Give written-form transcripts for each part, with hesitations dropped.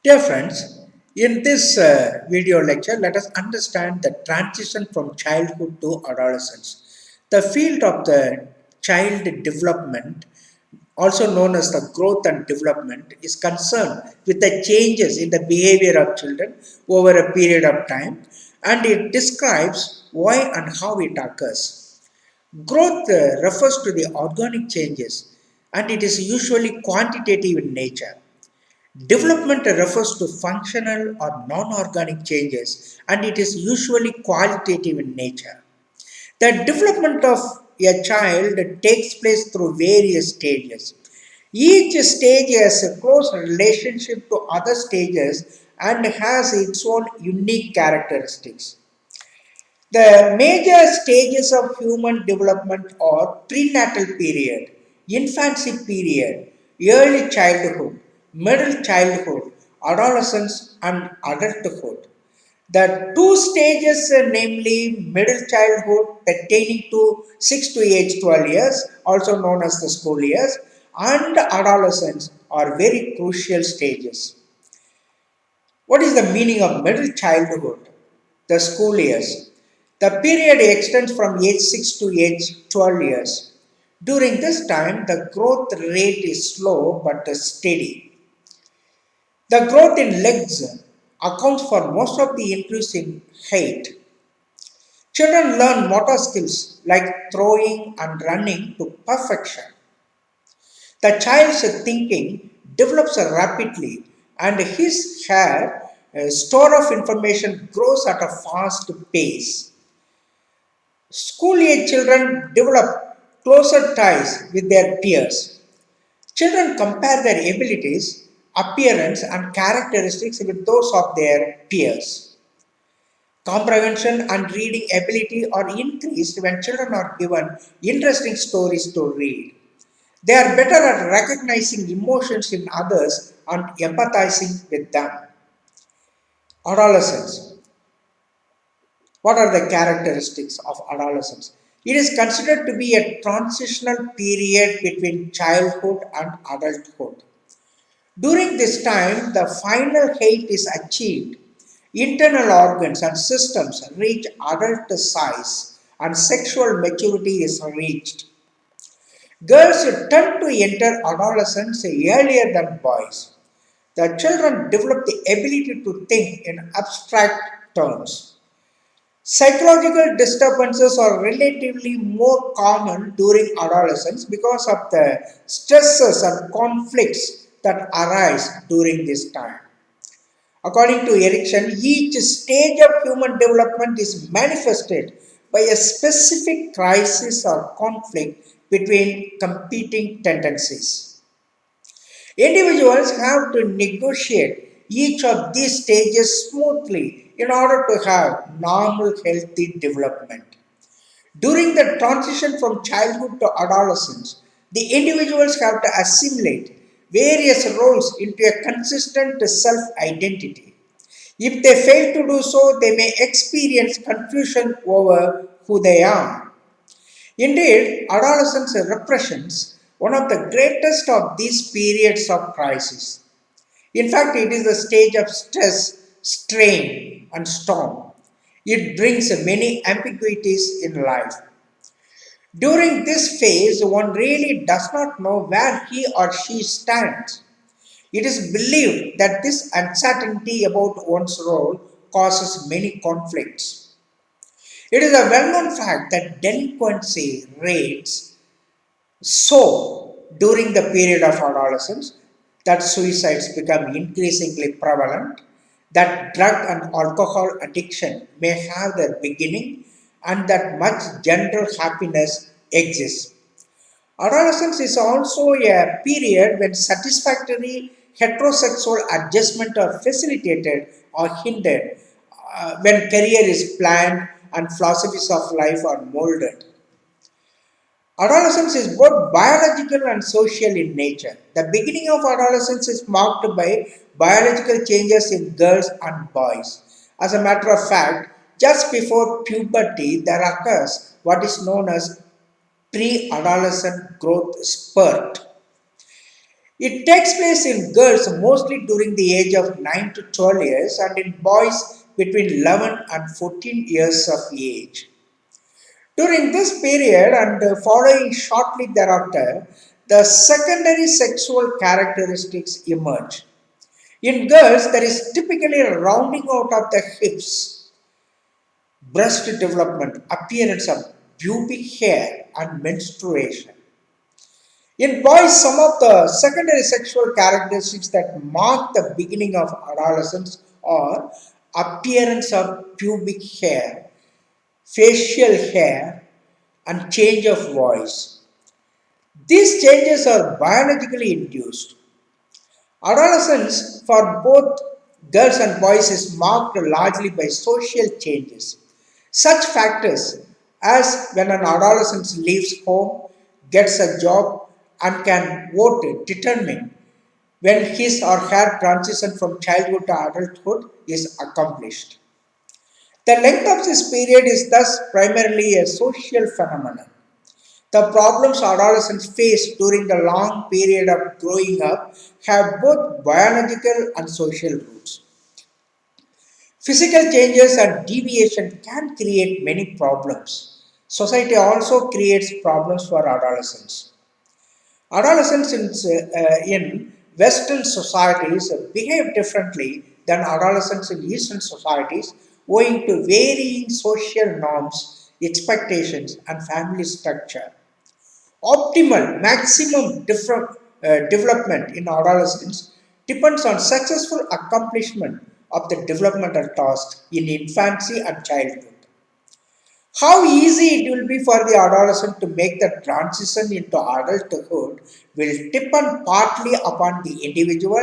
Dear friends, in this video lecture, let us understand the transition from childhood to adolescence. The field of the child development, also known as the growth and development, is concerned with the changes in the behavior of children over a period of time, and it describes why and how it occurs. Growth refers to the organic changes, and it is usually quantitative in nature. Development refers to functional or non-organic changes, and it is usually qualitative in nature. The development of a child takes place through various stages. Each stage has a close relationship to other stages and has its own unique characteristics. The major stages of human development are prenatal period, infancy period, early childhood, middle childhood, adolescence, and adulthood. The two stages, namely middle childhood pertaining to 6 to age 12 years, also known as the school years, and adolescence, are very crucial stages. What is the meaning of middle childhood? The school years. The period extends from age 6 to age 12 years. During this time, the growth rate is slow but steady. The growth in legs accounts for most of the increase in height. Children learn motor skills like throwing and running to perfection. The child's thinking develops rapidly and his her store of information grows at a fast pace. School age children develop closer ties with their peers. Children compare their abilities, appearance, and characteristics with those of their peers. Comprehension and reading ability are increased when children are given interesting stories to read. They are better at recognizing emotions in others and empathizing with them. Adolescence. What are the characteristics of adolescence? It is considered to be a transitional period between childhood and adulthood. During this time, the final height is achieved. Internal organs and systems reach adult size and sexual maturity is reached. Girls tend to enter adolescence earlier than boys. The children develop the ability to think in abstract terms. Psychological disturbances are relatively more common during adolescence because of the stresses and conflicts that arise during this time. According to Erickson, each stage of human development is manifested by a specific crisis or conflict between competing tendencies. Individuals have to negotiate each of these stages smoothly in order to have normal, healthy development. During the transition from childhood to adolescence, the individuals have to assimilate various roles into a consistent self identity. If they fail to do so, they may experience confusion over who they are. Indeed, adolescence represents one of the greatest of these periods of crisis. In fact, it is a stage of stress, strain, and storm. It brings many ambiguities in life. During this phase, one really does not know where he or she stands. It is believed that this uncertainty about one's role causes many conflicts. It is a well known fact that delinquency rates soar during the period of adolescence, that suicides become increasingly prevalent, that drug and alcohol addiction may have their beginning, and that much general happiness exists. Adolescence is also a period when satisfactory heterosexual adjustment are facilitated or hindered, when career is planned and philosophies of life are molded. Adolescence is both biological and social in nature. The beginning of adolescence is marked by biological changes in girls and boys. As a matter of fact, just before puberty, there occurs what is known as pre adolescent growth spurt. It takes place in girls mostly during the age of 9 to 12 years and in boys between 11 and 14 years of age. During this period and following shortly thereafter, the secondary sexual characteristics emerge. In girls, there is typically a rounding out of the hips, breast development, appearance of pubic hair, and menstruation. In boys, some of the secondary sexual characteristics that mark the beginning of adolescence are appearance of pubic hair, facial hair, and change of voice. These changes are biologically induced. Adolescence for both girls and boys is marked largely by social changes. Such factors as when an adolescent leaves home, gets a job, and can vote determine when his or her transition from childhood to adulthood is accomplished. The length of this period is thus primarily a social phenomenon. The problems adolescents face during the long period of growing up have both biological and social roots. Physical changes and deviation can create many problems. Society also creates problems for adolescents. Adolescents in Western societies behave differently than adolescents in Eastern societies owing to varying social norms, expectations, and family structure. Optimal, maximum development in adolescence depends on successful accomplishment of the developmental tasks in infancy and childhood. How easy it will be for the adolescent to make the transition into adulthood will depend partly upon the individual,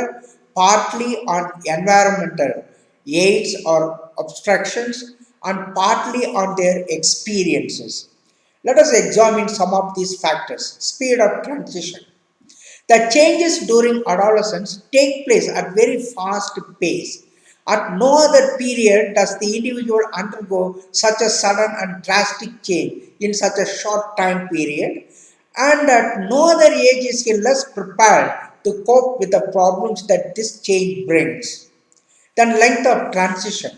partly on environmental aids or obstructions, and partly on their experiences. Let us examine some of these factors. Speed of transition. The changes during adolescence take place at very fast pace. At no other period does the individual undergo such a sudden and drastic change in such a short time period, and at no other age is he less prepared to cope with the problems that this change brings. Then length of transition.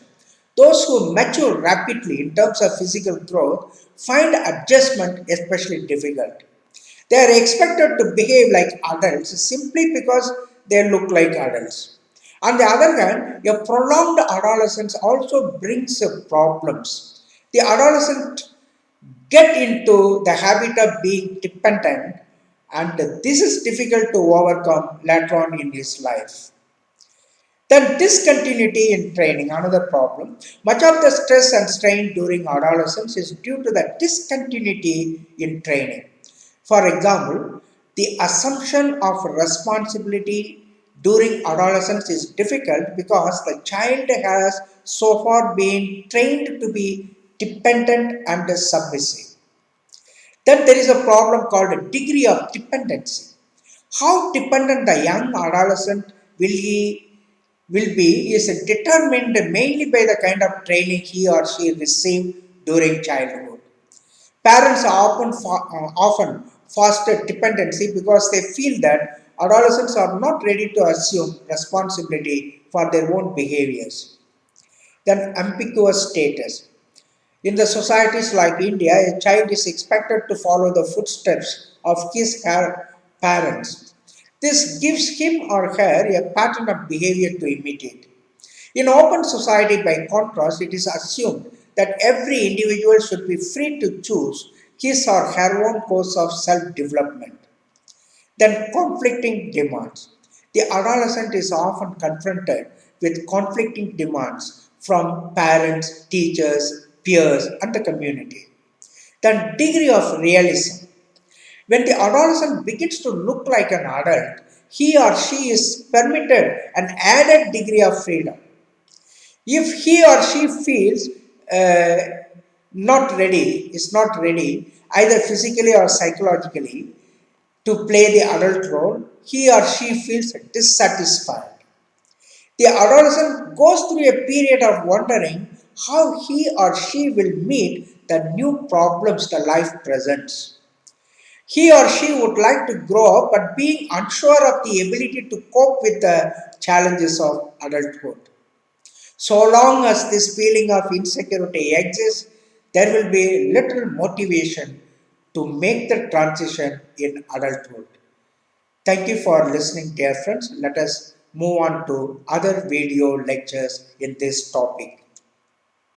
Those who mature rapidly in terms of physical growth find adjustment especially difficult. They are expected to behave like adults simply because they look like adults. On the other hand, a prolonged adolescence also brings problems. The adolescent get into the habit of being dependent, and this is difficult to overcome later on in his life. Then discontinuity in training, another problem. Much of the stress and strain during adolescence is due to the discontinuity in training. For example, the assumption of responsibility during adolescence is difficult because the child has so far been trained to be dependent and submissive. Then there is a problem called a degree of dependency. How dependent the young adolescent will be is determined mainly by the kind of training he or she received during childhood. Parents often foster dependency because they feel that adolescents are not ready to assume responsibility for their own behaviors. Then ambiguous status. In the societies like India, a child is expected to follow the footsteps of his her parents. This gives him or her a pattern of behavior to imitate. In open society, by contrast, it is assumed that every individual should be free to choose his or her own course of self development. Then, conflicting demands. The adolescent is often confronted with conflicting demands from parents, teachers, peers, and the community. Then, degree of realism. When the adolescent begins to look like an adult, he or she is permitted an added degree of freedom. If he or she feels is not ready, either physically or psychologically, to play the adult role, he or she feels dissatisfied. The adolescent goes through a period of wondering how he or she will meet the new problems the life presents. He or she would like to grow up but being unsure of the ability to cope with the challenges of adulthood. So long as this feeling of insecurity exists, there will be little motivation to make the transition in adulthood. Thank you for listening, dear friends. Let us move on to other video lectures in this topic.